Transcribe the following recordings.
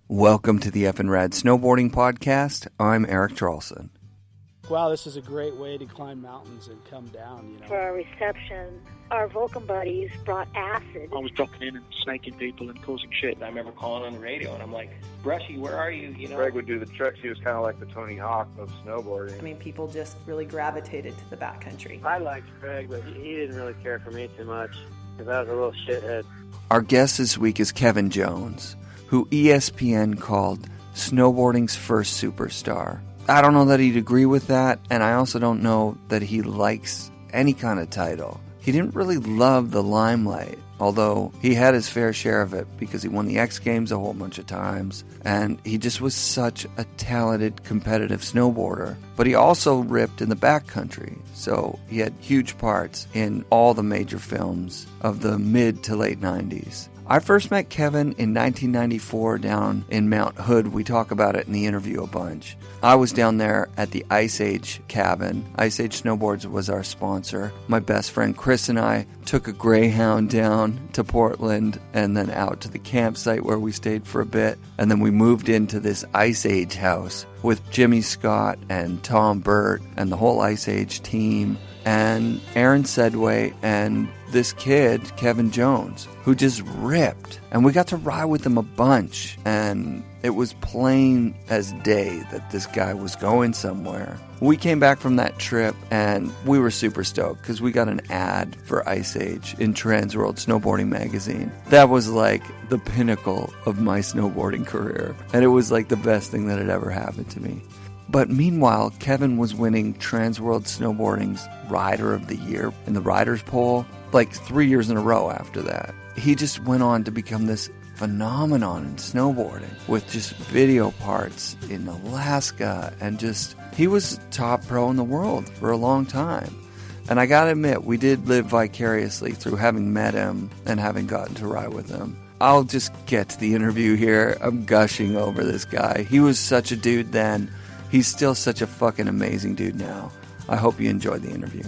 Welcome to the FNRad Snowboarding Podcast. I'm Eric Charlson. Wow, this is a great way to climb mountains and come down, you know. For our reception, our Vulcan buddies brought acid. I was dropping in and snaking people and causing shit. I remember calling on the radio, and I'm like, Brushy, where are you? You know? Greg would do the tricks. He was kind of like the Tony Hawk of snowboarding. I mean, people just really gravitated to the backcountry. I liked Greg, but he didn't really care for me too much, because I was a little shithead. Our guest this week is Kevin Jones, who ESPN called snowboarding's first superstar. I don't know that he'd agree with that, and I also don't know that he likes any kind of title. He didn't really love the limelight, although he had his fair share of it because he won the X Games a whole bunch of times, and he just was such a talented, competitive snowboarder. But he also ripped in the backcountry, so he had huge parts in all the major films of the mid to late 90s. I first met Kevin in 1994 down in Mount Hood. We talk about it in the interview a bunch. I was down there at the Ice Age cabin. Ice Age Snowboards was our sponsor. My best friend Chris and I took a Greyhound down to Portland and then out to the campsite where we stayed for a bit. And then we moved into this Ice Age house with Jimmy Scott and Tom Burt and the whole Ice Age team and Aaron Sedway and this kid, Kevin Jones, who just ripped. And we got to ride with him a bunch. And it was plain as day that this guy was going somewhere. We came back from that trip and we were super stoked because we got an ad for Ice Age in Transworld Snowboarding magazine. That was like the pinnacle of my snowboarding career. And it was like the best thing that had ever happened to me. But meanwhile, Kevin was winning Transworld Snowboarding's Rider of the Year in the Riders Poll like 3 years in a row after that. He just went on to become this phenomenon in snowboarding with just video parts in Alaska, and just, he was top pro in the world for a long time. And I gotta admit, we did live vicariously through having met him and having gotten to ride with him. I'll just get to the interview here. I'm gushing over this guy. He was such a dude then. He's still such a fucking amazing dude now. I hope you enjoyed the interview.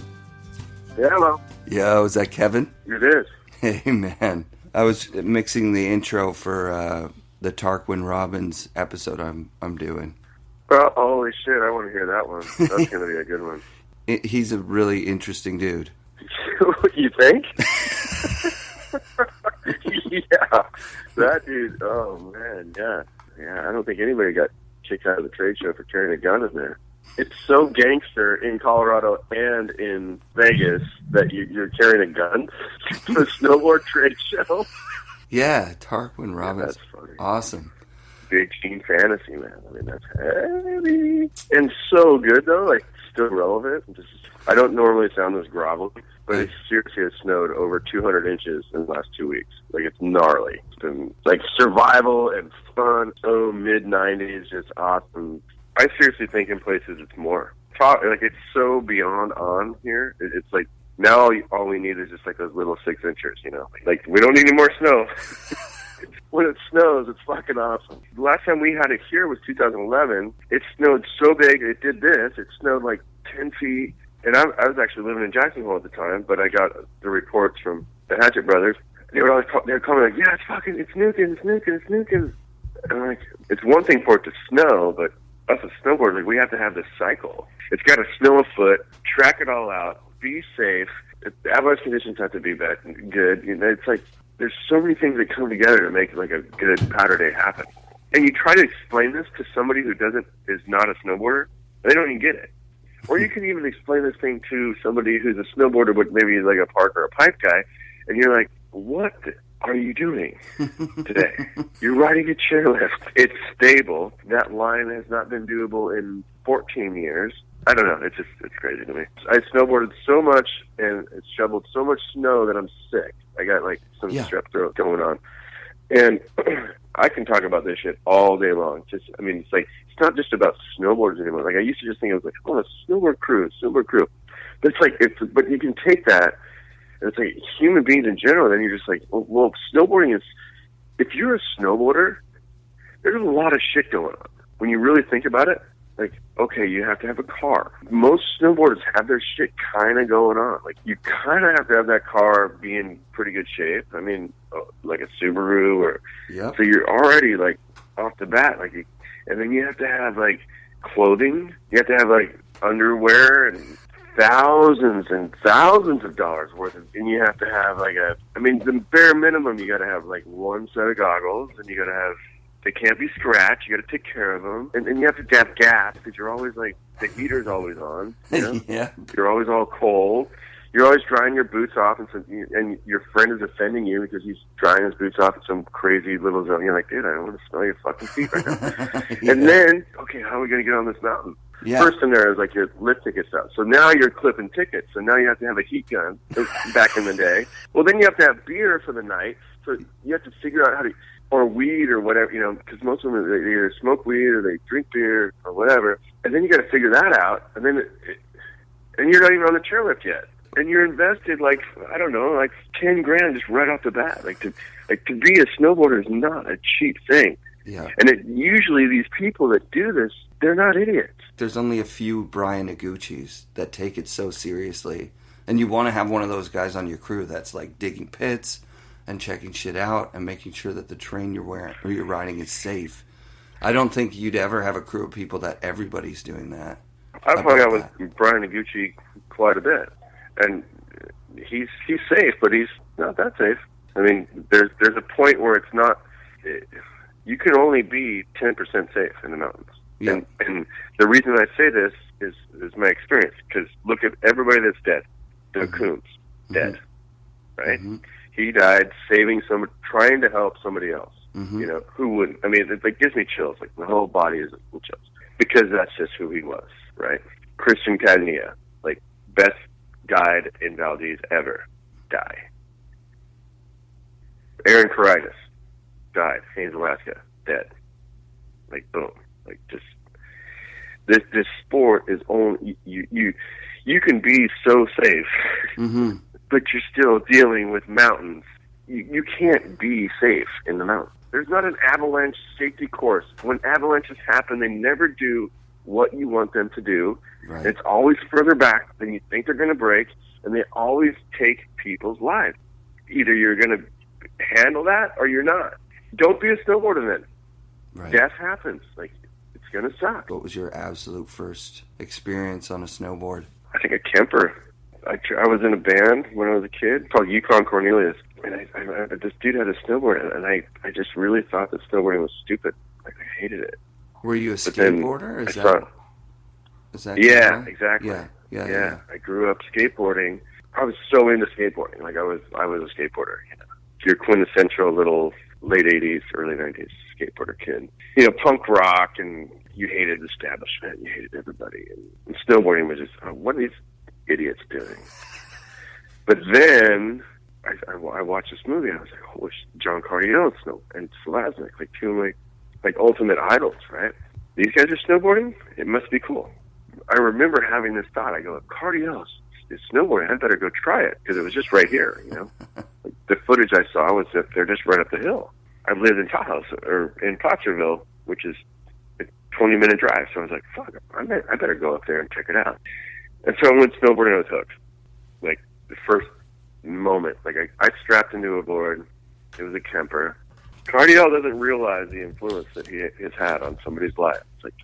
Yeah, hello. Yo, is that Kevin? It is. Hey, man. I was mixing the intro for the Tarquin Robbins episode I'm doing. Oh, holy shit, I want to hear that one. That's going to be a good one. He's a really interesting dude. You think? Yeah. That dude, oh, man, yeah. Yeah, I don't think anybody got kicked out of the trade show for carrying a gun in there. It's so gangster in Colorado and in Vegas that you're carrying a gun to a snowboard trade show. Yeah, Tarquin Robbins. Yeah, that's funny. Awesome. Big teen fantasy, man. I mean, that's heavy. And so good, though. Like, still relevant. I don't normally sound this groveling, but it seriously has snowed over 200 inches in the last 2 weeks. Like, it's gnarly. It's been, like, survival and fun. So mid-90s, just awesome. I seriously think in places it's more. Like, it's so beyond on here. It's like, now all we need is just, like, those little 6 inchers, you know? Like, we don't need any more snow. When it snows, it's fucking awesome. The last time we had it here was 2011. It snowed so big, it did this. It snowed, like, 10 feet. And I was actually living in Jackson Hole at the time, but I got the reports from the Hatchet brothers. They were calling like, yeah, it's nuking. And I'm like, it's one thing for it to snow, but us as snowboarders, like, we have to have this cycle. It's got to snow a foot, track it all out, be safe. The avalanche conditions have to be good. You know, it's like, there's so many things that come together to make like a good powder day happen. And you try to explain this to somebody who is not a snowboarder, and they don't even get it. Or you can even explain this thing to somebody who's a snowboarder, but maybe like a park or a pipe guy, and you're like, what are you doing today? You're riding a chairlift. It's stable. That line has not been doable in 14 years. I don't know. It's crazy to me. I snowboarded so much and it's shoveled so much snow that I'm sick. I got like some strep throat going on. And I can talk about this shit all day long. It's like, it's not just about snowboarders anymore. Like, I used to just think it was like, oh, a snowboard crew. But it's like, but you can take that, and it's like human beings in general, then you're just like, well, snowboarding is, if you're a snowboarder, there's a lot of shit going on. When you really think about it, like, okay, you have to have a car. Most snowboarders have their shit kind of going on. Like, you kind of have to have that car be in pretty good shape. I mean, like a Subaru or... Yeah. So you're already, like, off the bat. And then you have to have, like, clothing. You have to have, like, underwear and thousands and thousands of dollars worth of, and you have to have, like, the bare minimum, you got to have, like, one set of goggles, and you got to have, they can't be scratched, you got to take care of them, and you have to have gas, because you're always, like, the heater's always on, you know? Yeah. You're always all cold. You're always drying your boots off, and your friend is offending you because he's drying his boots off in some crazy little zone. You're like, dude, I don't want to smell your fucking feet right now. Yeah. And then, okay, how are we going to get on this mountain? Yeah. First in there is, like, your lift ticket stuff. So now you're clipping tickets. So now you have to have a heat gun back in the day. Well, then you have to have beer for the night. So you have to figure out how to, or weed or whatever, you know, because most of them, they either smoke weed or they drink beer or whatever. And then you got to figure that out. And then, and you're not even on the chairlift yet. And you're invested, like, I don't know, like $10,000 just right off the bat. To be a snowboarder is not a cheap thing. Yeah. And usually these people that do this, they're not idiots. There's only a few Brian Iguchis that take it so seriously. And you want to have one of those guys on your crew that's, like, digging pits and checking shit out and making sure that the terrain you're wearing or you're riding is safe. I don't think you'd ever have a crew of people that everybody's doing that. I've hung out with Brian Iguchi quite a bit. And he's safe, but he's not that safe. I mean, there's a point where it's not. You can only be 10% safe in the mountains. Yeah. And the reason I say this is my experience. Because look at everybody that's dead. Doug Coombs, dead, right? Mm-hmm. He died saving somebody, trying to help somebody else. Mm-hmm. You know, who wouldn't? I mean, it gives me chills. Like, my whole body is chills because that's just who he was, right? Christian Cadenia, like, best guide in Valdez ever, die. Aaron Karitis died, Haines, Alaska, dead. Like, boom. Like, just this sport is only you can be so safe, mm-hmm. but you're still dealing with mountains. You can't be safe in the mountains. There's not an avalanche safety course. When avalanches happen, they never do what you want them to do. Right. It's always further back than you think they're going to break, and they always take people's lives. Either you're going to handle that or you're not. Don't be a snowboarder then. Right. Death happens. Like, it's going to suck. What was your absolute first experience on a snowboard? I think a Kemper. I was in a band when I was a kid called Yukon Cornelius, and I this dude had a snowboard, and I just really thought that snowboarding was stupid. Like, I hated it. Were you a skateboarder? Is that yeah, exactly. Yeah. I grew up skateboarding. I was so into skateboarding. Like, I was a skateboarder. You know, your quintessential little late '80s, early '90s skateboarder kid. You know, punk rock, and you hated the establishment. You hated everybody. And snowboarding was just, what are these idiots doing? But then I watched this movie, and I was like, holy shit, John Cardiel and Selaznick, like two of my ultimate idols, right? These guys are snowboarding? It must be cool. I remember having this thought. I go, if Cardiel is snowboarding, I better go try it, because it was just right here, you know? Like, the footage I saw was that they're just right up the hill. I lived in Tahoe, or in Potterville, which is a 20-minute drive. So I was like, fuck, I better go up there and check it out. And so I went snowboarding. I was hooked. Like, the first moment, like, I strapped into a board. It was a Kemper. Cardiel doesn't realize the influence that he has had on somebody's life. It's like,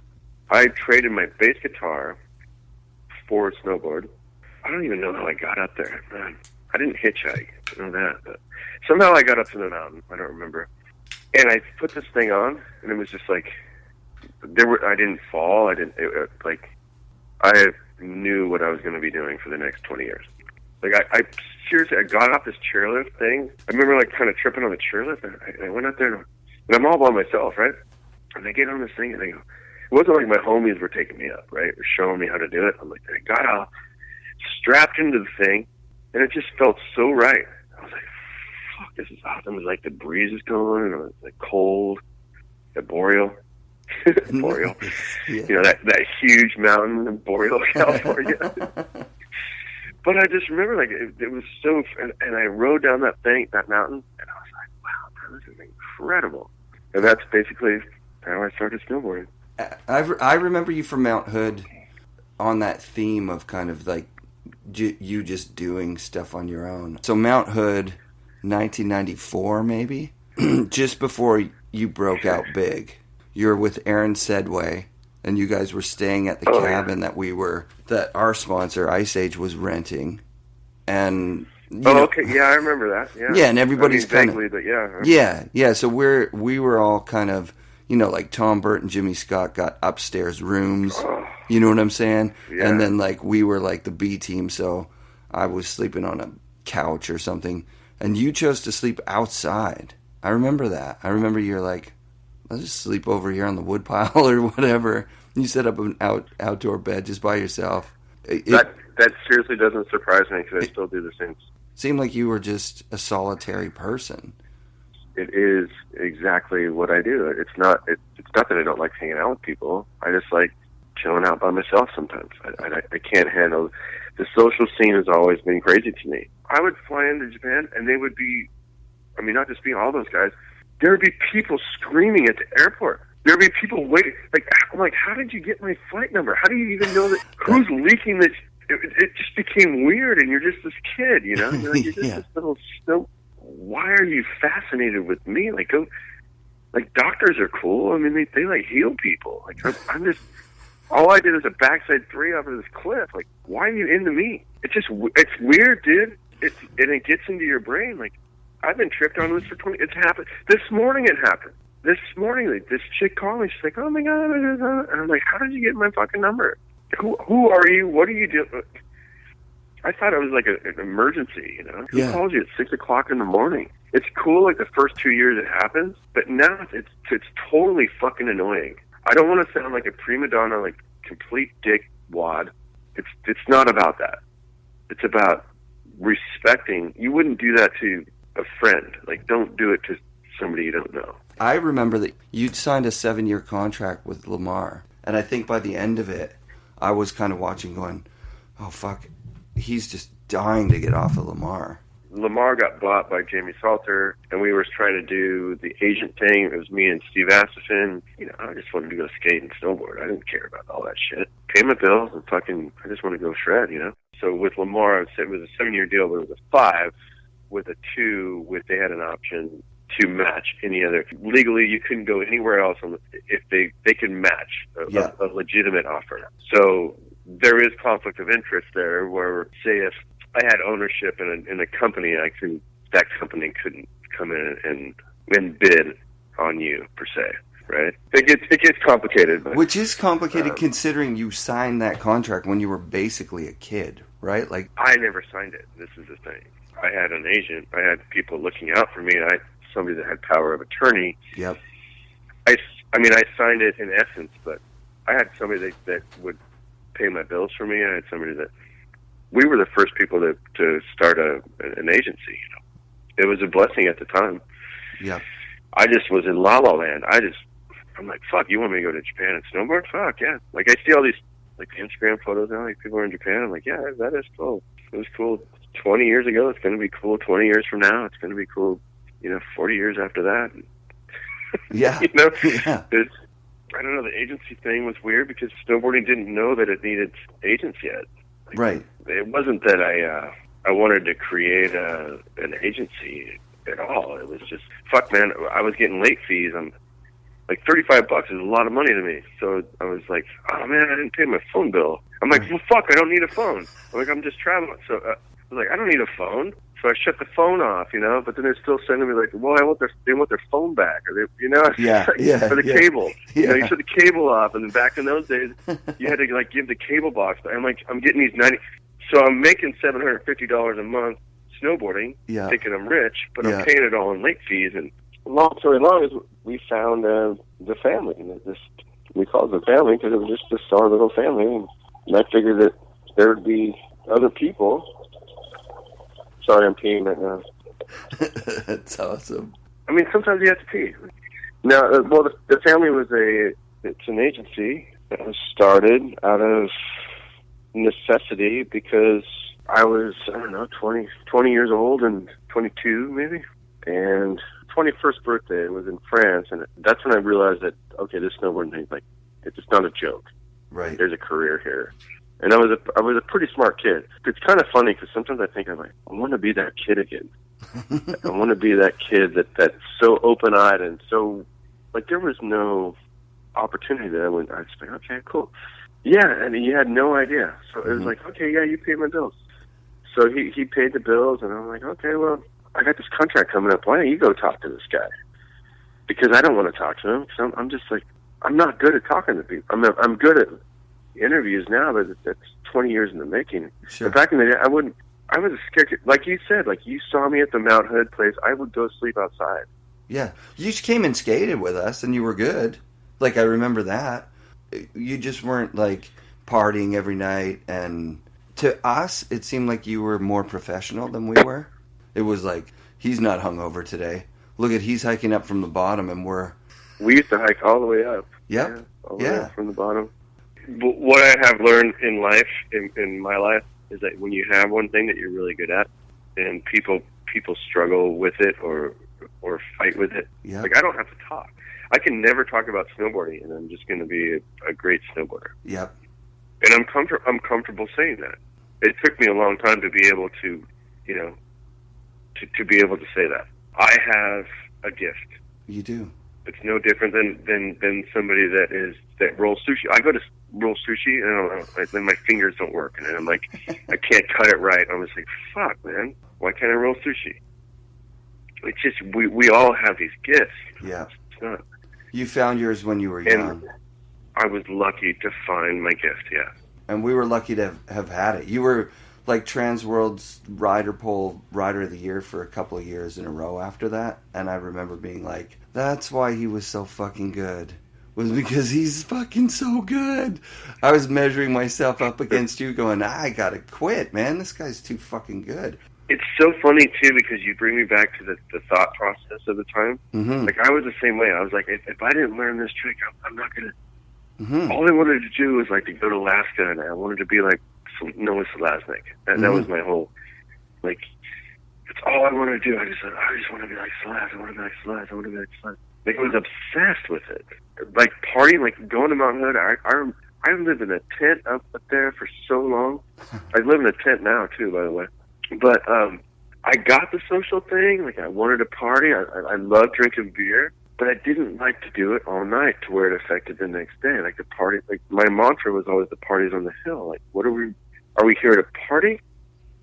I traded my bass guitar for a snowboard. I don't even know how I got up there. Man, I didn't hitchhike. I know that. But somehow I got up to the mountain. I don't remember. And I put this thing on, and it was just like, I didn't fall. I knew what I was going to be doing for the next 20 years. Like, I seriously, I got off this chairlift thing. I remember, like, kind of tripping on the chairlift, and I went out there, and I'm all by myself, right? And I get on this thing, and I go, it wasn't like my homies were taking me up, right, or showing me how to do it. I'm like, I got off, strapped into the thing, and it just felt so right. I was like, fuck, this is awesome. It was like the breeze is going, and it was like cold, the Boreal. Boreal. Yeah. You know, that huge mountain in Boreal, California. But I just remember, like, it was so, and I rode down that mountain, and I was like, wow, this is incredible. And that's basically how I started snowboarding. I remember you from Mount Hood on that theme of kind of like you just doing stuff on your own. So Mount Hood, 1994 maybe, just before you broke out big. you're with Aaron Sedway, and you guys were staying at the cabin that our sponsor, Ice Age, was renting. And okay, yeah, I remember that. Yeah, and everybody's vaguely, but yeah. Yeah. So we were all kind of, like Tom, Burt, and Jimmy Scott got upstairs rooms. You know what I'm saying? Yeah. And then we were the B team, so I was sleeping on a couch or something, and you chose to sleep outside. I remember that. I remember you're like, I'll just sleep over here on the wood pile or whatever. You set up an outdoor bed just by yourself. That seriously doesn't surprise me because I still do the same. Seemed like you were just a solitary person. It is exactly what I do. It's not that I don't like hanging out with people. I just like chilling out by myself sometimes. I can't handle the social scene. Has always been crazy to me. I would fly into Japan and they would be, not just me, all those guys. There would be people screaming at the airport. There would be people waiting. I'm like, how did you get my flight number? How do you even know that? Who's leaking this? It just became weird, and you're just this kid, You're you're just this little snow. Why are you fascinated with me? Doctors are cool. They heal people. I'm just. All I did was a backside 3 off of this cliff. Why are you into me? It's weird, dude. And it gets into your brain. I've been tripped on this for 20. It's happened this morning. It happened this morning. This chick called me. She's like, "Oh my god!" And I'm like, "How did you get my fucking number? Who are you? What are you doing?" I thought it was an emergency. Who calls you at 6 o'clock in the morning? It's cool. The first 2 years it happens, but now it's totally fucking annoying. I don't want to sound like a prima donna, complete dick wad. It's not about that. It's about respecting. You wouldn't do that to a friend. Don't do it to somebody you don't know. I remember that you'd signed a 7-year contract with Lamar, and I think by the end of it, I was kind of watching going, oh fuck, he's just dying to get off of Lamar. Lamar got bought by Jamie Salter, and we were trying to do the agent thing. It was me and Steve Asifin. I just wanted to go skate and snowboard. I didn't care about all that shit. Pay my bills and I just want to go shred, So with Lamar, it was a 7-year deal, but it was a 5 with a 2 they had an option to match any other. Legally, you couldn't go anywhere else if they could match a legitimate offer. So there is conflict of interest there where, say, if I had ownership in a company, that company couldn't come in and bid on you, per se. Right? It gets complicated. But, which is complicated considering you signed that contract when you were basically a kid, right? I never signed it. This is the thing. I had an agent. I had people looking out for me. I had somebody that had power of attorney. Yep. I signed it in essence, but I had somebody that would pay my bills for me. I had somebody that... We were the first people to start an agency. It was a blessing at the time. Yeah. I just was in La La Land. I'm like, fuck, you want me to go to Japan and snowboard? Fuck, yeah. I see all these, Instagram photos now, people are in Japan. I'm like, yeah, that is cool. It was cool 20 years ago. It's going to be cool 20 years from now. It's going to be cool, 40 years after that. Yeah. Yeah. I don't know, the agency thing was weird because snowboarding didn't know that it needed agents yet. Right. It wasn't that I wanted to create an agency at all. It was just, fuck, man, I was getting late fees. I'm $35 is a lot of money to me. So I was like, oh man, I didn't pay my phone bill. I'm like, well, fuck, I don't need a phone. I'm just traveling. So I was like, I don't need a phone. So I shut the phone off, but then they're still sending me well, they want their phone back, or they, for the cable. Yeah. You shut the cable off, and then back in those days, you had to give the cable box. I'm getting these 90. So I'm making $750 a month snowboarding, thinking I'm rich, but I'm paying it all in late fees. And long story long is we found the family. We called it the family because it was just this our little family, and I figured that there would be other people. Sorry, I'm peeing right now. That's awesome. Sometimes you have to pee. Now, the family it's an agency that was started out of necessity because I was, 20 years old and 22 maybe. And 21st birthday was in France, and that's when I realized that, okay, this snowboarding thing, it's just not a joke. Right. There's a career here. And I was a pretty smart kid. It's kind of funny because sometimes I think I want to be that kid again. I want to be that kid that's so open-eyed and so, there was no opportunity that I was like, okay, cool. Yeah, and he had no idea. So it was like, okay, yeah, you paid my bills. So he paid the bills, and I'm like, okay, well, I got this contract coming up. Why don't you go talk to this guy? Because I don't want to talk to him. Because I'm just like, I'm not good at talking to people. I'm good at interviews now, but that's 20 years in the making. Sure. But back in the day, I was a scared kid. Like you said, like you saw me at the Mount Hood place, I would go sleep outside. Yeah. You just came and skated with us, and you were good. Like, I remember that. You just weren't, like, partying every night, and to us, it seemed like you were more professional than we were. It was like, he's not hungover today. Look at, he's hiking up from the bottom, and we used to hike all the way up. Yep. Yeah, all the way up from the bottom. But what I have learned in life, in my life, is that when you have one thing that you're really good at, and people struggle with it or fight with it, like I don't have to talk. I can never talk about snowboarding, and I'm just going to be a great snowboarder. Yep. And I'm comfortable saying that. It took me a long time to be able to, you know, to be able to say that. I have a gift. You do. It's no different than somebody that rolls sushi. I go to roll sushi, and then my fingers don't work, and I'm like, I can't cut it right. I'm just like, fuck, man, why can't I roll sushi? It's just we all have these gifts. Yeah. It's not. You found yours when you were young. And I was lucky to find my gift. Yeah. And we were lucky to have had it. You were like Transworld's rider pole rider of the year for a couple of years in a row after that, and I remember being like, that's why he was so fucking good, was because he's fucking so good. I was measuring myself up against you going, I gotta quit, man, this guy's too fucking good. It's so funny too, because you bring me back to the thought process of the time. Mm-hmm. Like I was the same way. I was like, if I didn't learn this trick, I'm not gonna. Mm-hmm. All I wanted to do was like to go to Alaska, and I wanted to be like Noah Selaznick. And that was my whole, like, it's all I wanted to do. I just want to be like Selaz. I want to be like Selaz. I want to be like Selaz. Like I was obsessed with it. Like partying, like going to Mount Hood. I lived in a tent up there for so long. I live in a tent now too, by the way. But I got the social thing. Like I wanted to party. I love drinking beer, but I didn't like to do it all night to where it affected the next day. Like the party, like my mantra was always the parties on the hill. Like, what are we here to party?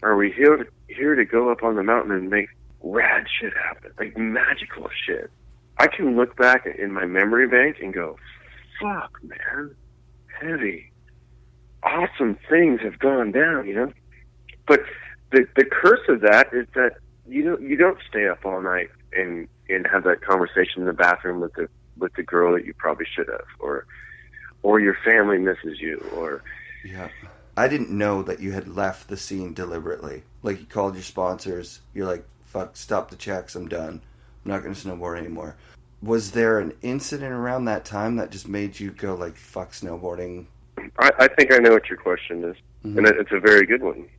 Are we here to go up on the mountain and make rad shit happen? Like magical shit. I can look back in my memory bank and go, fuck, man, heavy, awesome things have gone down, you know? But the curse of that is that you don't stay up all night and have that conversation in the bathroom with the girl that you probably should have, or your family misses you, or yeah. I didn't know that you had left the scene deliberately. Like you called your sponsors, you're like, fuck, stop the checks, I'm done. I'm not going to snowboard anymore. Was there an incident around that time that just made you go like, fuck snowboarding? I think I know what your question is, and it's a very good one.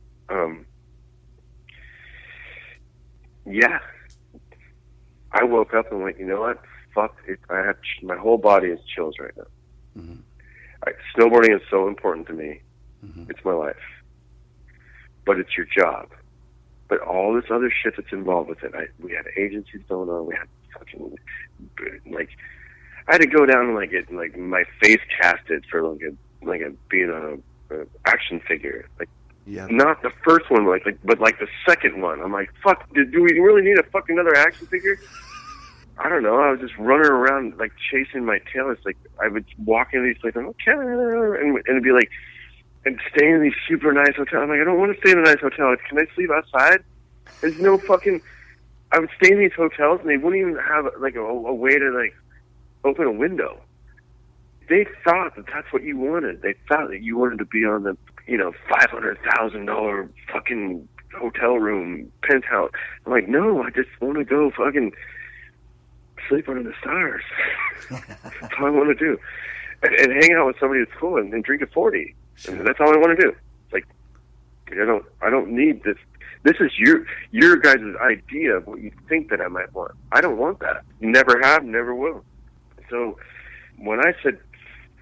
Yeah. I woke up and went, you know what? Fuck it. My whole body is chills right now. Mm-hmm. Snowboarding is so important to me. Mm-hmm. It's my life. But it's your job. But all this other shit that's involved with it. We had agencies going on. We had fucking, like, I had to go down and get my face casted for being a action figure. Like, yeah. Not the first one, but the second one. I'm like, fuck, do we really need a fucking another action figure? I don't know. I was just running around, like, chasing my tail. It's like, I would walk into these places, okay, and it'd be like, and staying in these super nice hotels. I'm like, I don't want to stay in a nice hotel. Can I sleep outside? There's no fucking, I would stay in these hotels, and they wouldn't even have, like, a way to, like, open a window. They thought that that's what you wanted. They thought that you wanted to be on the, $500,000 fucking hotel room penthouse. I'm like, no, I just want to go fucking sleep under the stars. That's all I want to do. And hang out with somebody that's cool and drink a 40. Sure. And that's all I want to do. It's like, I don't need this. This is your guys' idea of what you think that I might want. I don't want that. Never have, never will. So when I said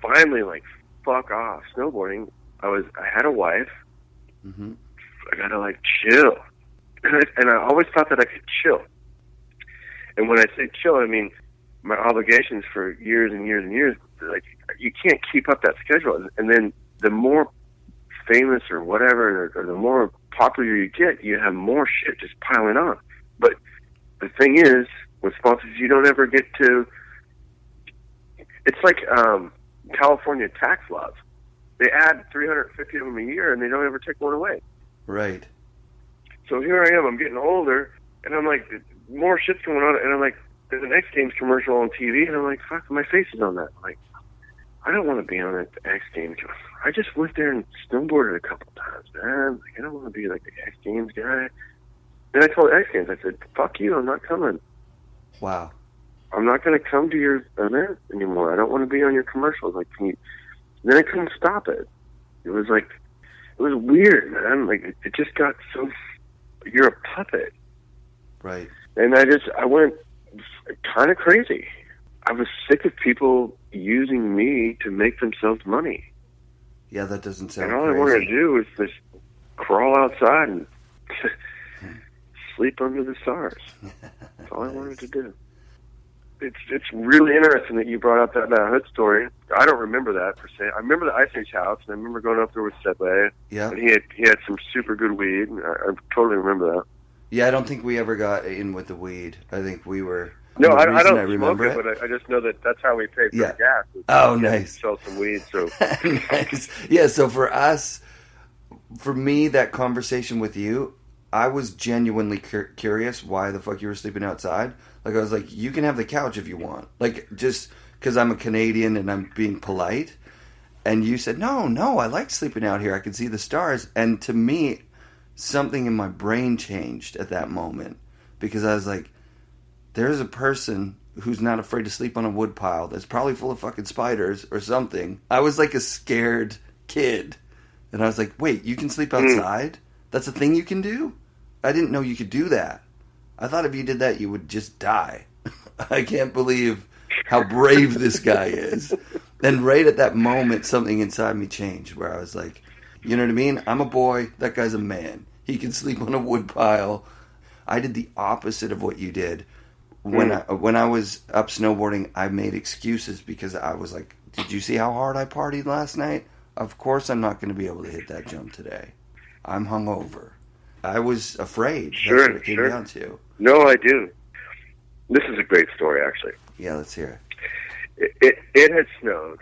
finally, like, fuck off snowboarding, I had a wife. Mm-hmm. I gotta, like, chill. And I always thought that I could chill. And when I say chill, I mean, my obligations for years and years and years. Like, you can't keep up that schedule. And then the more famous or whatever, or the more popular you get, you have more shit just piling on. But the thing is, with sponsors, you don't ever get to... It's like California tax laws. They add 350 of them a year, and they don't ever take one away. Right. So here I am, I'm getting older, and I'm like, more shit's going on, and I'm like, there's an X Games commercial on TV, and I'm like, fuck, my face is on that. I'm like, I don't want to be on an X Games. I just went there and snowboarded a couple times, man. Like, I don't want to be like the X Games guy. Then I told X Games, I said, fuck you, I'm not coming. Wow. I'm not going to come to your event anymore. I don't want to be on your commercials. Like, then I couldn't stop it. It was like, it was weird, man. Like, it just got so, you're a puppet. Right. And I went kind of crazy. I was sick of people using me to make themselves money. Yeah, that doesn't sound And all crazy. I wanted to do was just crawl outside and sleep under the stars. That's all I wanted to do. It's really interesting that you brought up that hood story. I don't remember that per se. I remember the Ice Age house, and I remember going up there with Sedway. Yeah. And he had some super good weed. And I totally remember that. Yeah, I don't think we ever got in with the weed. I think we were... No, I don't remember smoke it, but I just know that's how we paid for the gas. Oh, nice. Sell some weed, so... Nice. Yeah, so for us, for me, that conversation with you, I was genuinely curious why the fuck you were sleeping outside. Like, I was like, you can have the couch if you want. Like, just because I'm a Canadian and I'm being polite. And you said, no, I like sleeping out here. I can see the stars. And to me, something in my brain changed at that moment. Because I was like, there's a person who's not afraid to sleep on a wood pile that's probably full of fucking spiders or something. I was like a scared kid. And I was like, wait, you can sleep outside? That's a thing you can do? I didn't know you could do that. I thought if you did that, you would just die. I can't believe how brave this guy is. And right at that moment, something inside me changed where I was like, you know what I mean? I'm a boy. That guy's a man. He can sleep on a wood pile. I did the opposite of what you did. When I was up snowboarding, I made excuses because I was like, did you see how hard I partied last night? Of course I'm not going to be able to hit that jump today. I'm hungover. I was afraid. Sure, That's what it came down to. No, I do. This is a great story, actually. Yeah, let's hear it. It had snowed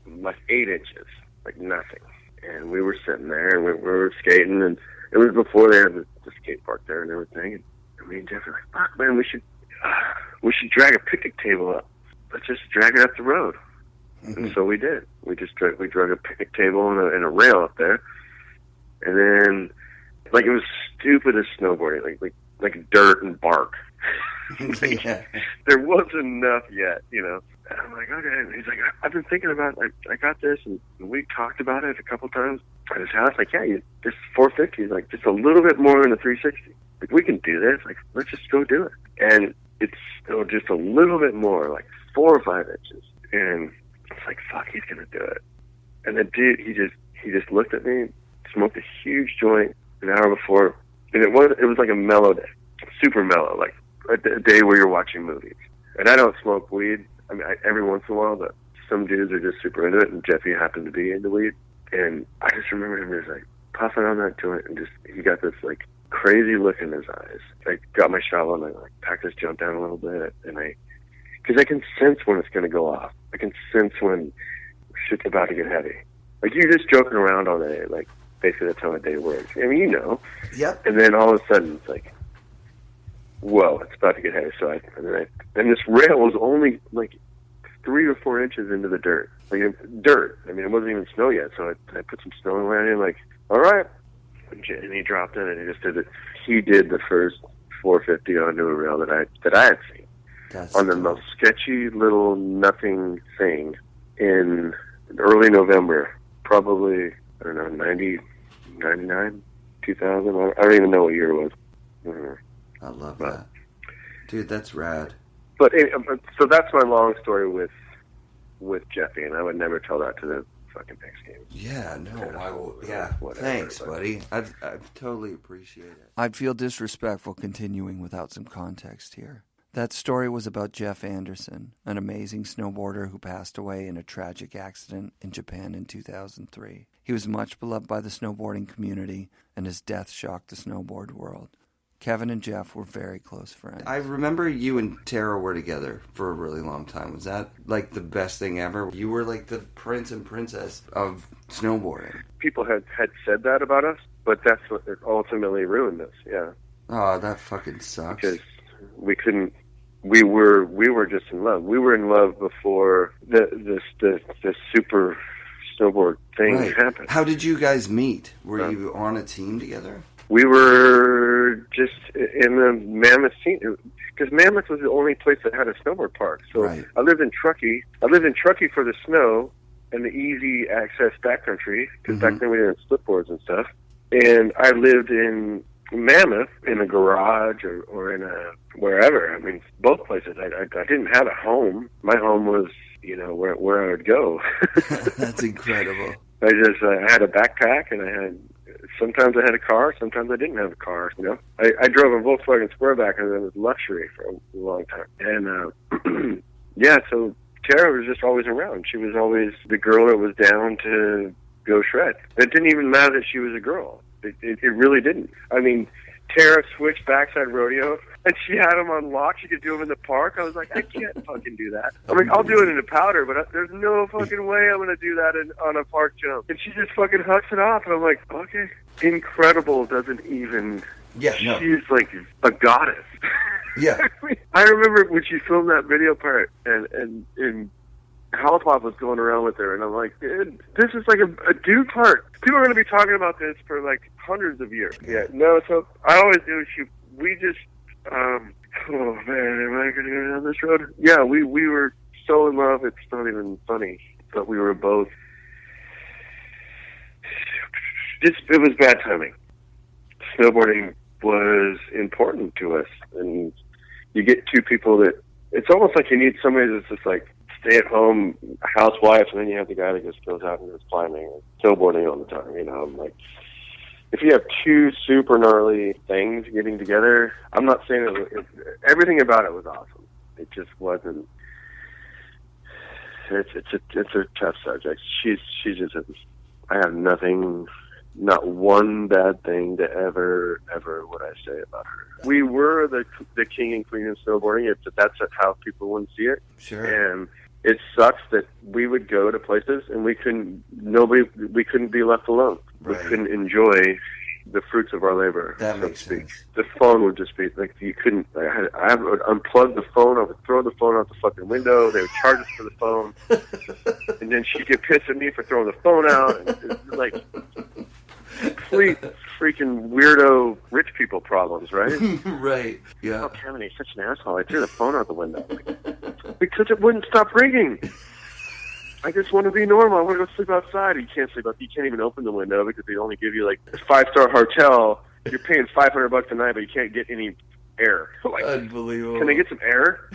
like 8 inches, like nothing. And we were sitting there, and we were skating, and it was before they had the skate park there and everything. And me and Jeff were like, fuck, man, we should drag a picnic table up. Let's just drag it up the road. And so we did. We drug a picnic table and a rail up there. And then, like, it was stupid as snowboarding, like dirt and bark. Yeah. There wasn't enough yet, you know. And I'm like, okay. And he's like, I've been thinking about it. I got this, and we talked about it a couple times at his house. Like, yeah, this 450 is like just a little bit more than a 360. Like, we can do this. Like, let's just go do it. And it's still just a little bit more, like 4 or 5 inches. And it's like, fuck, he's gonna do it. And the dude, he just looked at me, smoked a huge joint an hour before, and it was like a mellow day, super mellow, like a day where you're watching movies. And I don't smoke weed. I mean, every once in a while, but some dudes are just super into it, and Jeffy happened to be into weed. And I just remember him just like puffing on that joint, and he got this like crazy look in his eyes. I got my shovel and I like packed this jump down a little bit, and because I can sense when it's going to go off. I can sense when shit's about to get heavy. Like, you're just joking around all day, like, basically that's how a day works. I mean, you know. Yep. And then all of a sudden, it's like, whoa, it's about to get heavy. So and this rail was only, like, 3 or 4 inches into the dirt. Like, dirt. I mean, it wasn't even snow yet, so I put some snow around it, like, all right. And he dropped in, and he just did it. He did the first 450 onto a rail that I had seen. That's on the cool. most sketchy little nothing thing in early November, probably, I don't know, 90, 99, 2000. I don't even know what year it was. I love that. Dude, that's rad. But so that's my long story with Jeffy, and I would never tell that to the fucking X Games. Yeah, no, I will. Yeah, whatever, thanks, but- buddy. I've totally appreciate it. I'd feel disrespectful continuing without some context here. That story was about Jeff Anderson, an amazing snowboarder who passed away in a tragic accident in Japan in 2003. He was much beloved by the snowboarding community, and his death shocked the snowboard world. Kevin and Jeff were very close friends. I remember you and Tara were together for a really long time. Was that like the best thing ever? You were like the prince and princess of snowboarding. People had said that about us, but that's what ultimately ruined us, yeah. Oh, that fucking sucks. Because we couldn't. We were just in love. We were in love before the super snowboard thing happened. How did you guys meet? Were you on a team together? We were just in the Mammoth scene, because Mammoth was the only place that had a snowboard park. So I lived in Truckee. For the snow and the easy access backcountry, because back then we didn't have slipboards and stuff. And I lived in Mammoth in a garage or in a wherever. I mean, both places. I didn't have a home. My home was, where I would go. That's incredible. I had a backpack, and sometimes I had a car, sometimes I didn't have a car. I drove a Volkswagen Squareback, and it was luxury for a long time. And so Tara was just always around. She was always the girl that was down to go shred. It didn't even matter that she was a girl. It really didn't. I mean, Tara switched backside rodeo, and she had them on lock. She could do them in the park. I was like, I can't fucking do that. I'm like, I'll do it in the powder, but there's no fucking way I'm going to do that on a park jump. And she just fucking hucks it off, and I'm like, okay. Incredible doesn't even... Yeah, no. She's like a goddess. Yeah. I remember when she filmed that video part, and Halipop was going around with her, and I'm like, dude, this is like a dude part. People are going to be talking about this for like hundreds of years. Yeah, no, so I always do. We just, oh man, am I going to go down this road? Yeah, we were so in love, it's not even funny, but we were both, it was bad timing. Snowboarding was important to us, and you get two people that, it's almost like you need somebody that's just like, stay-at-home housewife, and then you have the guy that just goes out and goes climbing and snowboarding all the time, Like, if you have two super gnarly things getting together, I'm not saying everything about it was awesome. It just wasn't. It's a tough subject. She's just. I have nothing, not one bad thing to ever would I say about her. We were the king and queen of snowboarding. If that's how people wouldn't see it. Sure. And it sucks that we would go to places and we couldn't be left alone. Right. We couldn't enjoy the fruits of our labor. That makes sense. The phone would just be like, you couldn't. I would unplug the phone. I would throw the phone out the fucking window. They would charge us for the phone, and then she'd get pissed at me for throwing the phone out. And it was like complete freaking weirdo rich people problems, right? Right. Yeah. Oh, Kevin, he's such an asshole. I threw the phone out the window because it wouldn't stop ringing. I just want to be normal. I want to go sleep outside. You can't sleep out. You can't even open the window because they only give you like a 5-star hotel. You're paying $500 a night, but you can't get any air. Like, unbelievable. Can I get some air?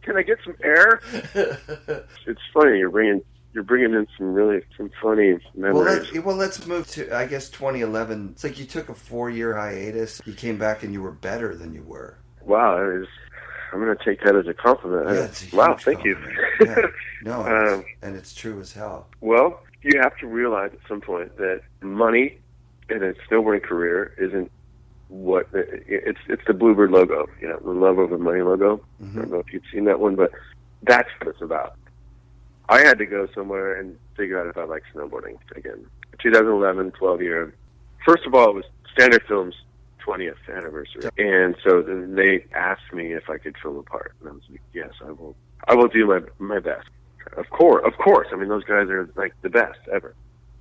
Can I get some air? It's funny. You're bringing in some funny memories. Well, let's move to, I guess, 2011. It's like you took a 4-year hiatus. You came back and you were better than you were. Wow, I'm going to take that as a compliment. Yeah, it's a wow, huge thank compliment. you. Yeah. No, and it's true as hell. Well, you have to realize at some point that money in a snowboarding career isn't what it's the Bluebird logo, the love over money logo. Mm-hmm. I don't know if you've seen that one, but that's what it's about. I had to go somewhere and figure out if I like snowboarding again. 2011, 12-year. First of all, it was Standard Films' 20th anniversary, and so then they asked me if I could film a part, and I was like, yes, I will do my best. Of course. I mean, those guys are like the best ever.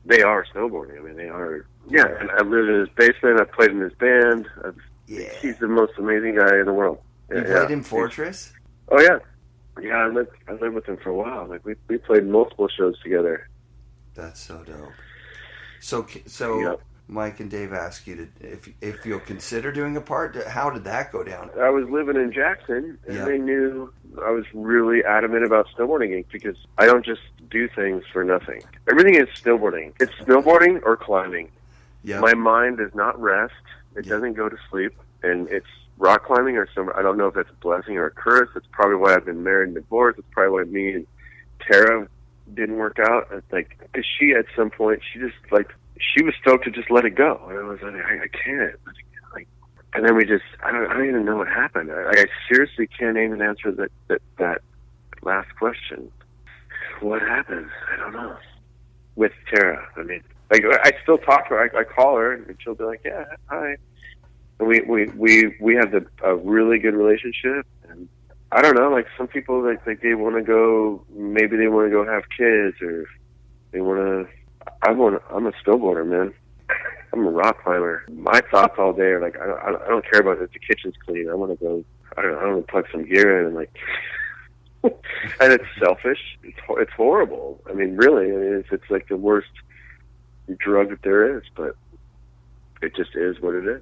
They are snowboarding. I mean, they are. Yeah, and I lived in his basement. I played in his band. He's the most amazing guy in the world. You played in Fortress? Oh yeah. Yeah, I lived with him for a while. Like we played multiple shows together. That's so dope. So yep. Mike and Dave asked you if you'll consider doing a part. How did that go down? I was living in Jackson, and They knew I was really adamant about snowboarding because I don't just do things for nothing. Everything is snowboarding. It's snowboarding or climbing. Yep. My mind does not rest. It doesn't go to sleep. and it's rock climbing or some. I don't know if that's a blessing or a curse. That's probably why I've been married and divorced. It's probably why me and Tara didn't work out. It's like, because she at some point she just like she was stoked to just let it go, and I was like, I can't. Like, and then we just I don't even know what happened. I seriously can't even answer that last question. What happened? I don't know. With Tara, I mean, like I still talk to her. I call her, and she'll be like, "Yeah, hi." And we have a really good relationship. And I don't know, like some people like they want to go. Maybe they want to go have kids, or they want to. I'm a snowboarder, man. I'm a rock climber. My thoughts all day are like, I don't care about if the kitchen's clean. I want to go. I don't want to plug some gear in and like. And it's selfish. It's horrible. I mean, really, it's like the worst drug that there is. But it just is what it is.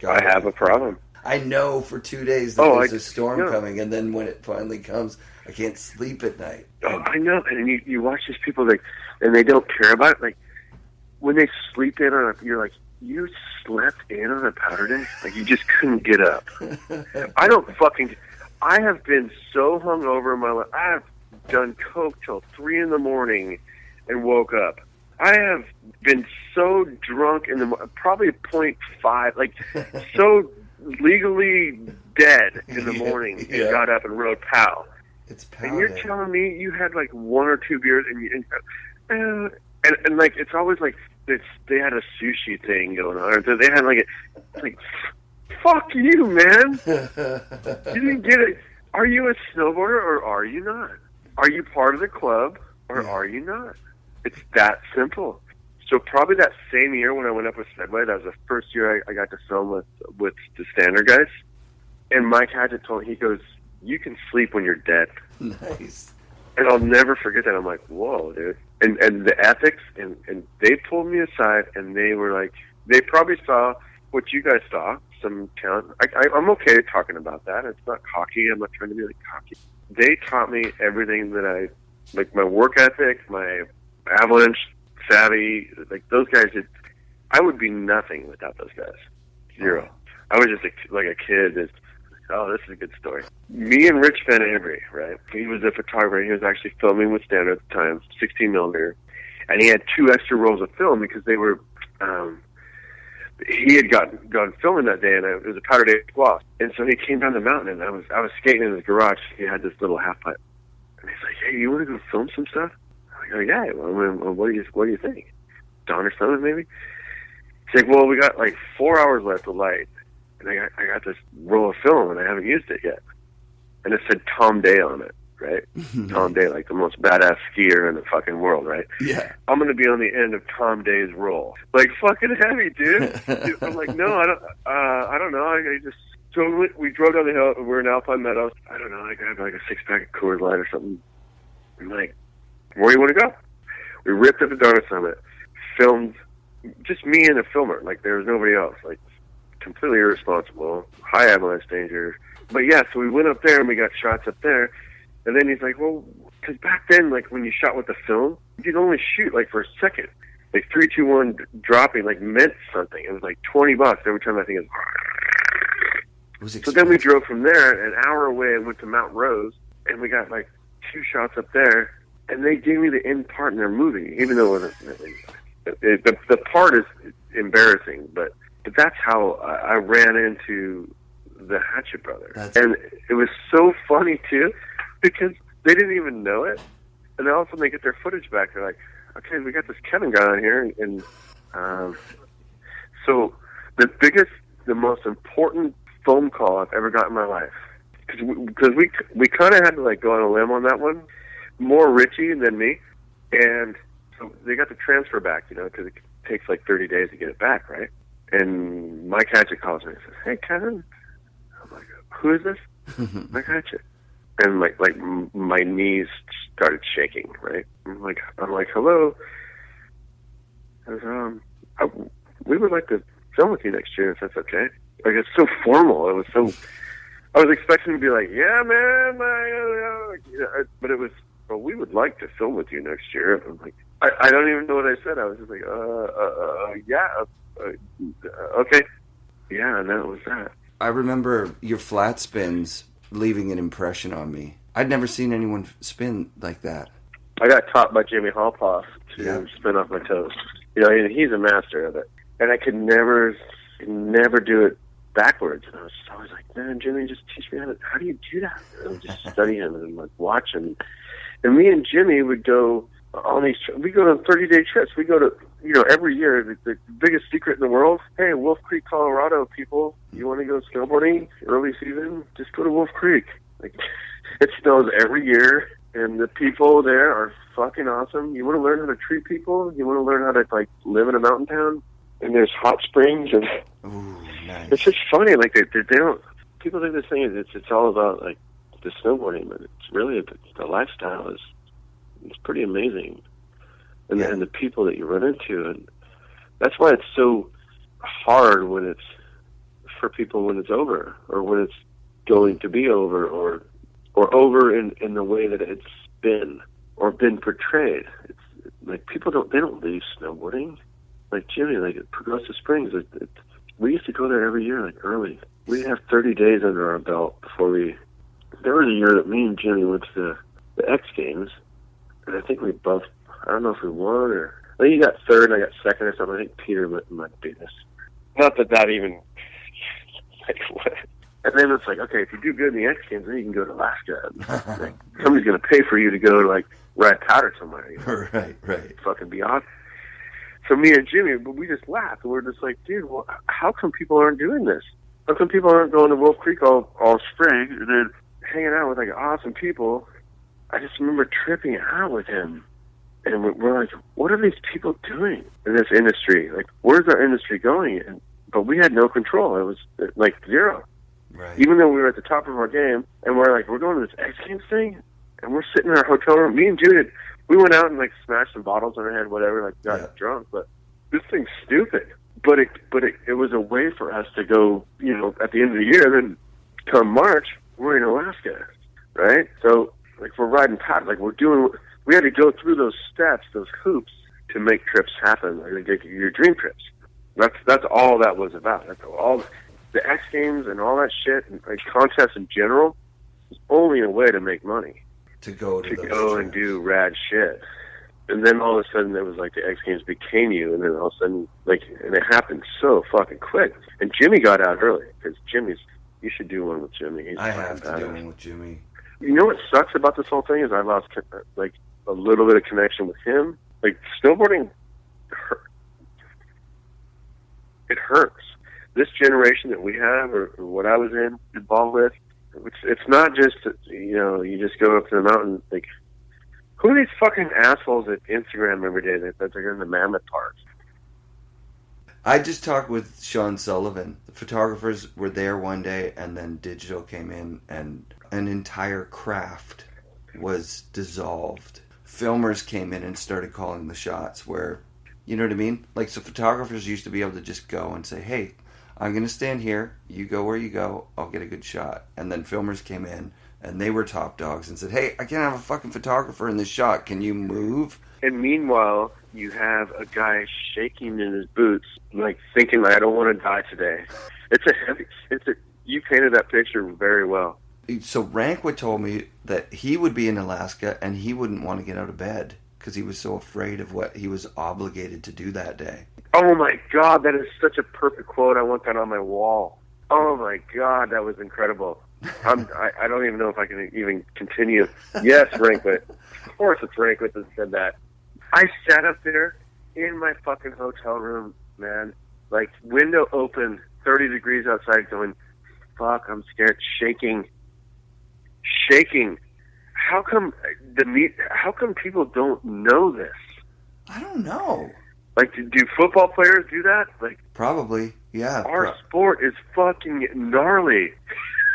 I have a problem. I know for 2 days that there's a storm coming, and then when it finally comes, I can't sleep at night. Oh, I know. And you watch these people like, and they don't care about it. Like when they sleep in on you're like, you slept in on a powder day? Like you just couldn't get up. I have been so hungover in my life. I have done coke till 3 a.m. and woke up. I have been so drunk in the probably 0.5, like so legally dead in the morning and got up and rode POW. It's powder. And you're telling me you had like 1 or 2 beers and like it's always like they had a sushi thing going on, or they had like fuck you, man. You didn't get it. Are you a snowboarder or are you not? Are you part of the club or are you not? It's that simple. So probably that same year when I went up with Segway, that was the first year I got to film with the standard guys. And Mike Hatchett told me, he goes, you can sleep when you're dead. Nice. And I'll never forget that. I'm like, whoa, dude. And the ethics, and they pulled me aside and they were like, they probably saw what you guys saw, some talent. I'm okay talking about that. It's not cocky. I'm not trying to be like cocky. They taught me everything that like my work ethic, my avalanche savvy. Like those guys, I would be nothing without those guys. Zero. I was just like a kid. This is a good story. Me and Rich Van Avery, right? He was a photographer. He was actually filming with Standard at the time, 16 millimeter, and he had 2 extra rolls of film because they were. He had gone filming that day, and it was a powder day squash. And so he came down the mountain, and I was skating in his garage. He had this little half pipe, and he's like, "Hey, you want to go film some stuff?" I go, "Yeah." Well, what do you think? Dawn or something, maybe? He's like, "Well, we got like 4 hours left of light, and I got this roll of film, and I haven't used it yet." And it said Tom Day on it, right? Tom Day, like the most badass skier in the fucking world, right? Yeah. I'm going to be on the end of Tom Day's roll. Like, fucking heavy, dude. I'm like, no, I don't know. I just, so we drove down the hill. We're in Alpine Meadows. I don't know. I grabbed like a 6-pack of Coors Light or something. I'm like, where do you want to go? We ripped up the Donut Summit, filmed just me and a filmer. Like, there was nobody else. Like, completely irresponsible, high avalanche danger. But yeah, so we went up there and we got shots up there. And then he's like, well, because back then, like when you shot with the film, you'd only shoot like for a second. Like 3, 2, 1 dropping like meant something. It was like $20 every time I think it was. So then we drove from there an hour away and went to Mount Rose, and we got like 2 shots up there. And they gave me the end part in their movie, even though it wasn't. The part is embarrassing, but that's how I ran into the Hatchet brothers. And it was so funny too, because they didn't even know it, and then all of a sudden they get their footage back. They're like, okay, we got this Kevin guy on here, and so the most important phone call I've ever got in my life, because we kind of had to like go on a limb on that one, more Richie than me, and so they got the transfer back, because it takes like 30 days to get it back, right? And Mike Hatchett calls me and says, hey, Kevin. I'm like, who is this? Mike Hatchett. And like my knees started shaking, right? I'm like, hello. I said, we would like to film with you next year if that's okay. Like, it's so formal. It was so. I was expecting to be like, yeah, man, but it was. Well, we would like to film with you next year. I'm like, I don't even know what I said. I was just like, yeah, okay, yeah, and that was that. I remember your flat spins leaving an impression on me. I'd never seen anyone spin like that. I got taught by Jimmy Hallpoff to spin off my toes. You know, and he's a master of it. And I could never do it backwards. And I was always like, man, Jimmy, just teach me how do you do that? And I would just study him and like watch him. And me and Jimmy would go on these. We go on 30-day trips. We go to, you know, every year. The biggest secret in the world. Hey, Wolf Creek, Colorado, people. You want to go snowboarding early season? Just go to Wolf Creek. Like, it snows every year, and the people there are fucking awesome. You want to learn how to treat people? You want to learn how to like live in a mountain town? And there's hot springs, and ooh, nice. It's just funny. Like they don't. People think this thing is it's all about like the snowboarding, but it's really the lifestyle is it's pretty amazing, and the people that you run into, and that's why it's so hard when it's for people when it's over or when it's going to be over or over in the way that it's been or been portrayed. It's like people don't leave snowboarding. Like Jimmy, like at Progressive Springs, we used to go there every year, like early. We'd have 30 days under our belt before we. There was a year that me and Jimmy went to the X Games, and I think we both. I don't know if we won or. I think you got third, and I got second or something. I think Peter might beat us. Not that even. Like what? And then it's like, okay, if you do good in the X Games, then you can go to Alaska. Like, somebody's going to pay for you to go to like ride powder somewhere. You know? Right. Fucking be awesome. So me and Jimmy, we just laughed. We're just like, dude, well, how come people aren't doing this? How come people aren't going to Wolf Creek all spring and then hanging out with like awesome people? I just remember tripping out with him. And we're like, what are these people doing in this industry? Like, where's our industry going? But we had no control. It was like zero. Right. Even though we were at the top of our game, and we're going to this X Games thing, and we're sitting in our hotel room. Me and Judith, we went out and like smashed some bottles on our head, whatever, like got drunk. But this thing's stupid. But it was a way for us to go, you know, at the end of the year. Then come March, we're in Alaska, right? So like we're riding past, like we had to go through those steps, those hoops, to make trips happen, or to get your dream trips. That's all that was about. That's all. The X Games and all that shit, and like contests in general, is only a way to make money. To go and do rad shit. And then all of a sudden, it was like the X Games became you, and then all of a sudden, like, and it happened so fucking quick. And Jimmy got out early, because you should do one with Jimmy. I have to do one with Jimmy. You know what sucks about this whole thing is I lost, like, a little bit of connection with him. Like, snowboarding, it hurts. This generation that we have, or what I was involved with, it's not just, you know, you just go up to the mountain, like, who are these fucking assholes at Instagram every day that are in the Mammoth Park? I just talked with Sean Sullivan. The photographers were there one day, and then digital came in, and an entire craft was dissolved. Filmers came in and started calling the shots where, you know what I mean? Like, so photographers used to be able to just go and say, hey, I'm going to stand here, you go where you go, I'll get a good shot. And then filmers came in, and they were top dogs and said, hey, I can't have a fucking photographer in this shot, can you move? And meanwhile, you have a guy shaking in his boots, like thinking, like, I don't want to die today. You painted that picture very well. So Rankwood told me that he would be in Alaska, and he wouldn't want to get out of bed, because he was so afraid of what he was obligated to do that day. Oh my God, that is such a perfect quote. I want that on my wall. Oh my God, that was incredible. I don't even know if I can even continue. Yes, Rankwood. Of course it's Rankwood that said that. I sat up there in my fucking hotel room, man, like window open, 30 degrees outside, going, fuck, I'm scared, shaking. How come people don't know this? I don't know. Like, do football players do that? Like, probably, yeah. Our sport is fucking gnarly.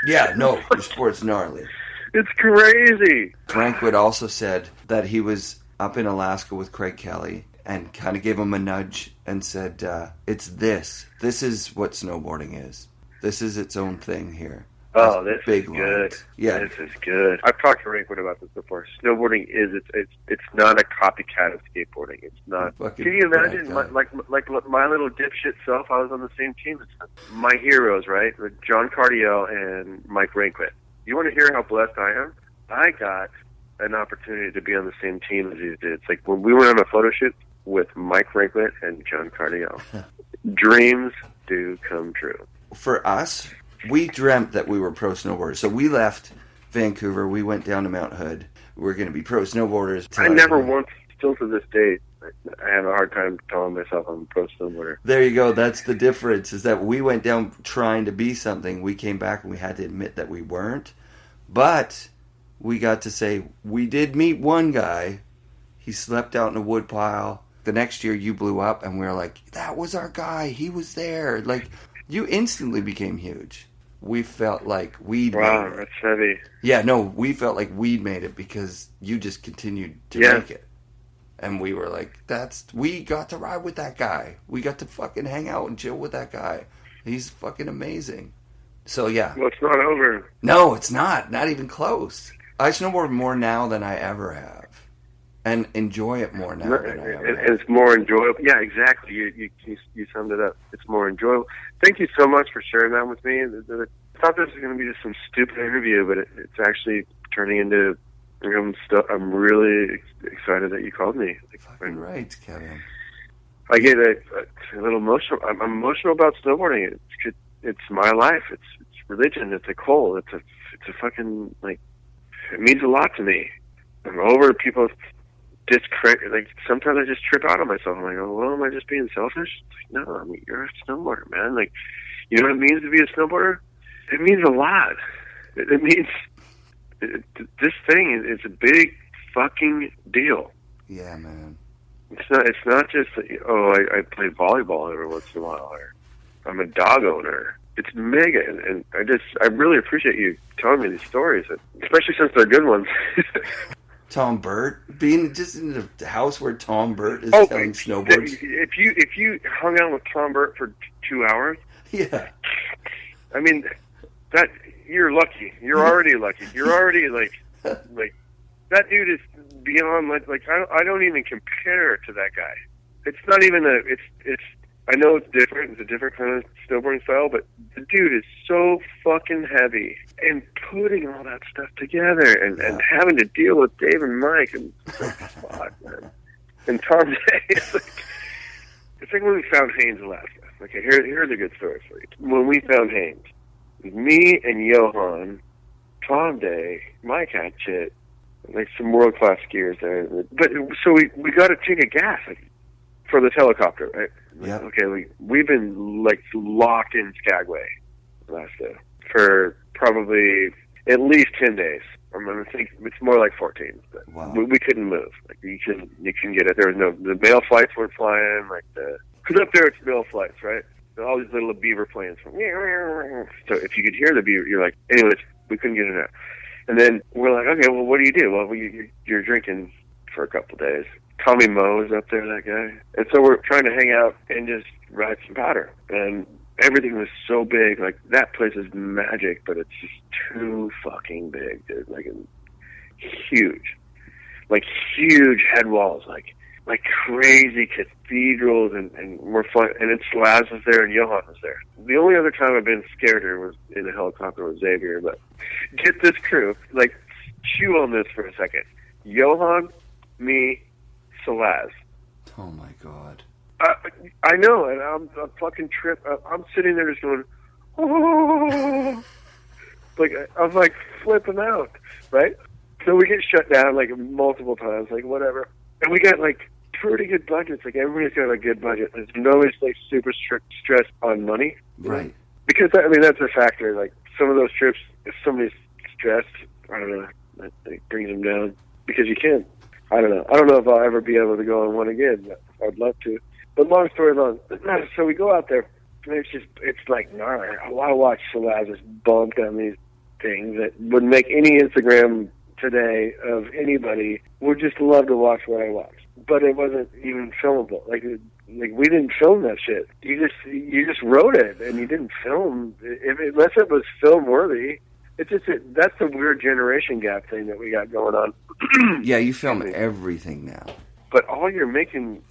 Yeah, no, your sport's gnarly. It's crazy. Rankwood also said that he was up in Alaska with Craig Kelly and kind of gave him a nudge and said, it's this. This is what snowboarding is. This is its own thing here. Oh, this big is good. lines. Yeah. This is good. I've talked to Rankwood about this before. Snowboarding it's not a copycat of skateboarding. It's not. Can you imagine like my little dipshit self? I was on the same team as them. My heroes, right? John Cardiel and Mike Rankwood. You want to hear how blessed I am? I got an opportunity to be on the same team as these dudes. Like when we went on a photo shoot with Mike Rankwood and John Cardiel. Dreams do come true. For us, we dreamt that we were pro snowboarders. So we left Vancouver. We went down to Mount Hood. We were going to be pro snowboarders. I never once, still to this day, I have a hard time telling myself I'm a pro snowboarder. There you go. That's the difference, is that we went down trying to be something. We came back and we had to admit that we weren't. But we got to say, we did meet one guy. He slept out in a wood pile. The next year you blew up and we were like, that was our guy. He was there. Like, you instantly became huge. We felt like we'd made it. Wow, that's heavy. Yeah, no, we felt like we'd made it because you just continued to make it. And we were like, we got to ride with that guy. We got to fucking hang out and chill with that guy. He's fucking amazing. So, yeah. Well, it's not over. No, it's not. Not even close. I snowboard more now than I ever have. And enjoy it more now than I ever have. And it's more enjoyable. Yeah, exactly. You summed it up. It's more enjoyable. Thank you so much for sharing that with me. I thought this was going to be just some stupid interview, but it's actually turning into... I'm really excited that you called me. Fucking right, Kevin. I get a little emotional. I'm emotional about snowboarding. It's my life. It's religion. It's a cult. It's a fucking, like, it means a lot to me. I'm over people discredit. Like, sometimes I just trip out on myself. I'm like, oh, well, am I just being selfish? It's like, no, I mean, you're a snowboarder, man. Like, you know what it means to be a snowboarder? It means a lot. It means this thing is a big fucking deal. Yeah, man. It's not just, oh, I play volleyball every once in a while, or I'm a dog owner. It's mega, and I really appreciate you telling me these stories, especially since they're good ones. Tom Burt, being just in the house where Tom Burt is telling snowboards. If you hung out with Tom Burt for 2 hours, yeah, I mean, that you're lucky. You're already lucky. You're already like that dude is beyond like I don't even compare to that guy. It's not even it's. I know it's different. It's a different kind of snowboarding style, but the dude is so fucking heavy. And putting all that stuff together and having to deal with Dave and Mike and fuck, man. And Tom Day. It's like when we found Haynes, Alaska. Okay, here's a good story for you. When we found Haynes, me and Johan, Tom Day, Mike Hatchett, like some world-class skiers there. But so we got a tank of gas for this helicopter, right? Yeah. Okay, we've been like locked in Skagway, Alaska, for probably at least 10 days. I'm gonna think it's more like 14. But wow. we couldn't move. Like you couldn't get it. There was the mail flights weren't flying. Because up there it's mail flights, right? All these little beaver planes. So if you could hear the beaver, you're like, anyways, we couldn't get it out. And then we're like, okay, well, what do you do? Well, you're drinking for a couple of days. Tommy Moe is up there, that guy. And so we're trying to hang out and just ride some powder. And everything was so big. Like, that place is magic, but it's just too fucking big, dude. Like, huge. Like, huge head walls. Like crazy cathedrals. And we're flying. And it's Laz was there and Johan was there. The only other time I've been scareder was in a helicopter with Xavier. But get this crew. Like, chew on this for a second. Johan, me, Salaz. Oh my god. I know, and I'm fucking trip. I'm sitting there just going, oh, like I was like flipping out, right? So we get shut down like multiple times, like whatever, and we got like pretty good budgets. Like everybody's got a good budget. There's nobody's like super stressed on money, right? Because I mean that's a factor. Like some of those trips, if somebody's stressed, I don't know, it brings them down because you can. I don't know. I don't know if I'll ever be able to go on one again. But I'd love to. But long story long. So we go out there, and it's like, gnarly. I watch Salaz just bump down these things that would make any Instagram today of anybody would just love to watch what I watched. But it wasn't even filmable. Like we didn't film that shit. You just wrote it and you didn't film. Unless it was film worthy. It's just that's the weird generation gap thing that we got going on. Yeah, you film everything now. But all you're making,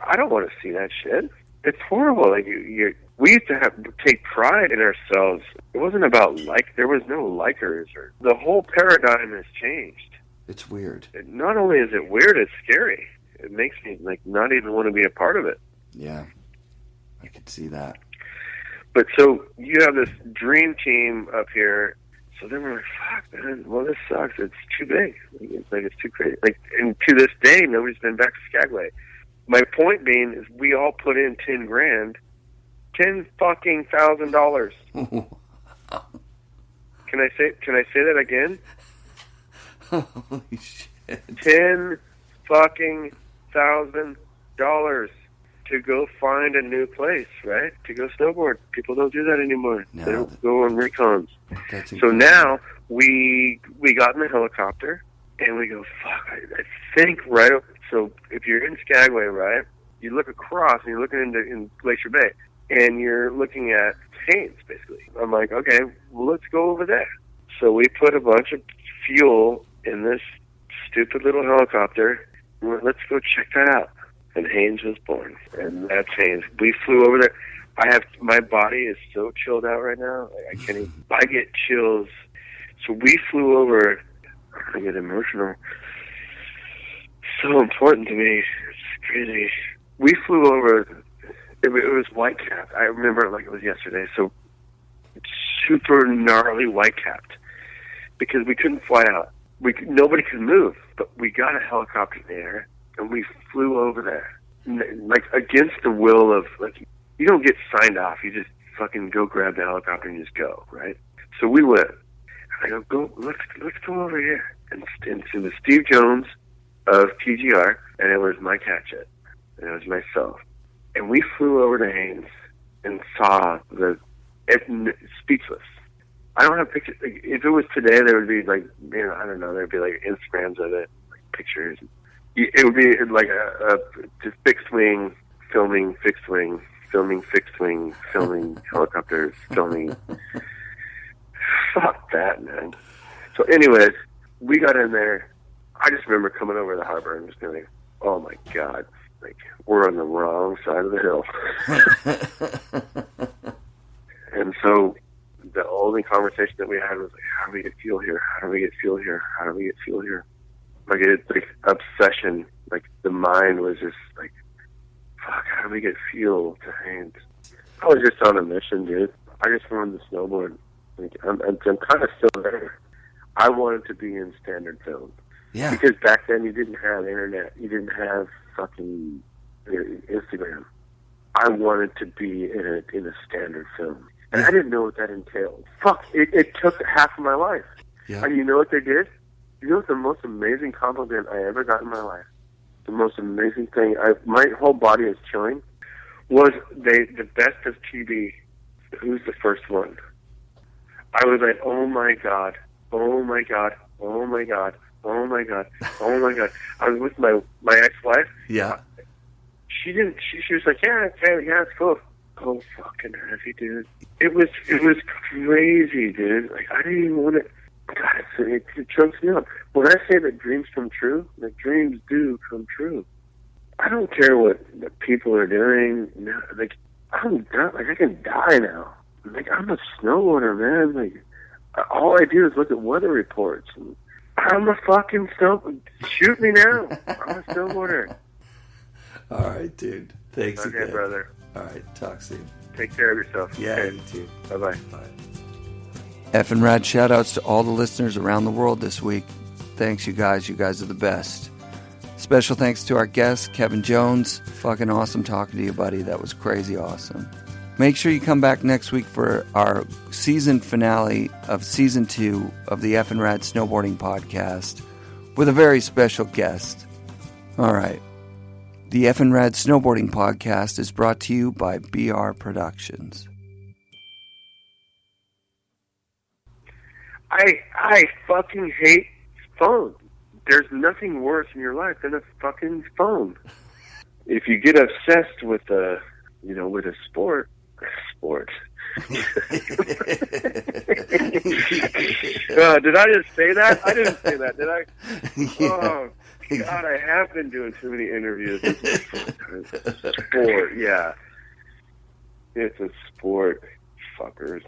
I don't want to see that shit. It's horrible. Like we used to take pride in ourselves. It wasn't about there was no likers. The whole paradigm has changed. It's weird. Not only is it weird, it's scary. It makes me not even want to be a part of it. Yeah, I could see that. But so you have this dream team up here. So then we're like, fuck, man. Well, this sucks. It's too big. It's too crazy. And to this day, nobody's been back to Skagway. My point being is, we all put in $10,000, $10,000. Can I say that again? Holy shit! $10,000 to go find a new place, right? To go snowboard. People don't do that anymore. No, they don't go on recons. So now we got in the helicopter and we go, fuck, I think right. So if you're in Skagway, right, you look across and you're looking in Glacier Bay and you're looking at Haines, basically. I'm like, okay, well, let's go over there. So we put a bunch of fuel in this stupid little helicopter. Let's go check that out. And Haines was born, and that's Haines. We flew over there. My body is so chilled out right now. I can't even, I get chills. So we flew over. I get emotional. So important to me. It's crazy. We flew over. It was white-capped. I remember it like it was yesterday. So super gnarly white-capped because we couldn't fly out. Nobody could move, but we got a helicopter there. And we flew over there, like against the will of, you don't get signed off. You just fucking go grab the helicopter and just go, right? So we went. And I go, let's go over here. And to the Steve Jones of TGR, and it was Mike Hatchett, and it was myself. And we flew over to Haines and saw speechless. I don't have pictures. If it was today, there would be I don't know, there'd be Instagrams of it, pictures. It would be like just fixed wing, filming fixed wing, filming fixed wing, filming helicopters, filming. Fuck that, man. So anyways, we got in there. I just remember coming over the harbor and just being like, oh my God, we're on the wrong side of the hill. And so the only conversation that we had was how do we get fuel here? How do we get fuel here? How do we get fuel here? It's obsession. The mind was just fuck, how do we get fuel to Haines? I was just on a mission, dude. I just wanted to snowboard. I'm kind of still there. I wanted to be in standard film. Yeah. Because back then you didn't have internet. You didn't have fucking Instagram. I wanted to be in a standard film. And I didn't know what that entailed. Fuck, it took half of my life. Yeah. And you know what they did? You know what the most amazing compliment I ever got in my life? The most amazing thing, my whole body is chilling, was the best of TV, who's the first one? I was like, oh my God, oh my God, oh my God, oh my God, oh my God. I was with my ex-wife. Yeah. She was like, yeah, it's cool. Oh, fucking heavy, dude. It was crazy, dude. I didn't even want to. God, it chokes me up. When I say that dreams come true, that dreams do come true. I don't care what the people are doing. I'm done. I can die now. I'm a snowboarder, man. All I do is look at weather reports. And I'm a fucking snowboarder. Shoot me now. I'm a snowboarder. All right, dude. Thanks again. Okay, brother. All right, talk soon. Take care of yourself. Yeah, okay. you too. Bye-bye. Bye. FNRad shout-outs to all the listeners around the world this week. Thanks, you guys. You guys are the best. Special thanks to our guest, Kevin Jones. Fucking awesome talking to you, buddy. That was crazy awesome. Make sure you come back next week for our season finale of Season 2 of the FNRad Snowboarding Podcast with a very special guest. All right. The FNRad Snowboarding Podcast is brought to you by BR Productions. I fucking hate phone. There's nothing worse in your life than a fucking phone. If you get obsessed with a sport. Did I just say that? I didn't say that, did I? Yeah. Oh, God, I have been doing too many interviews. Sport, yeah. It's a sport, fuckers.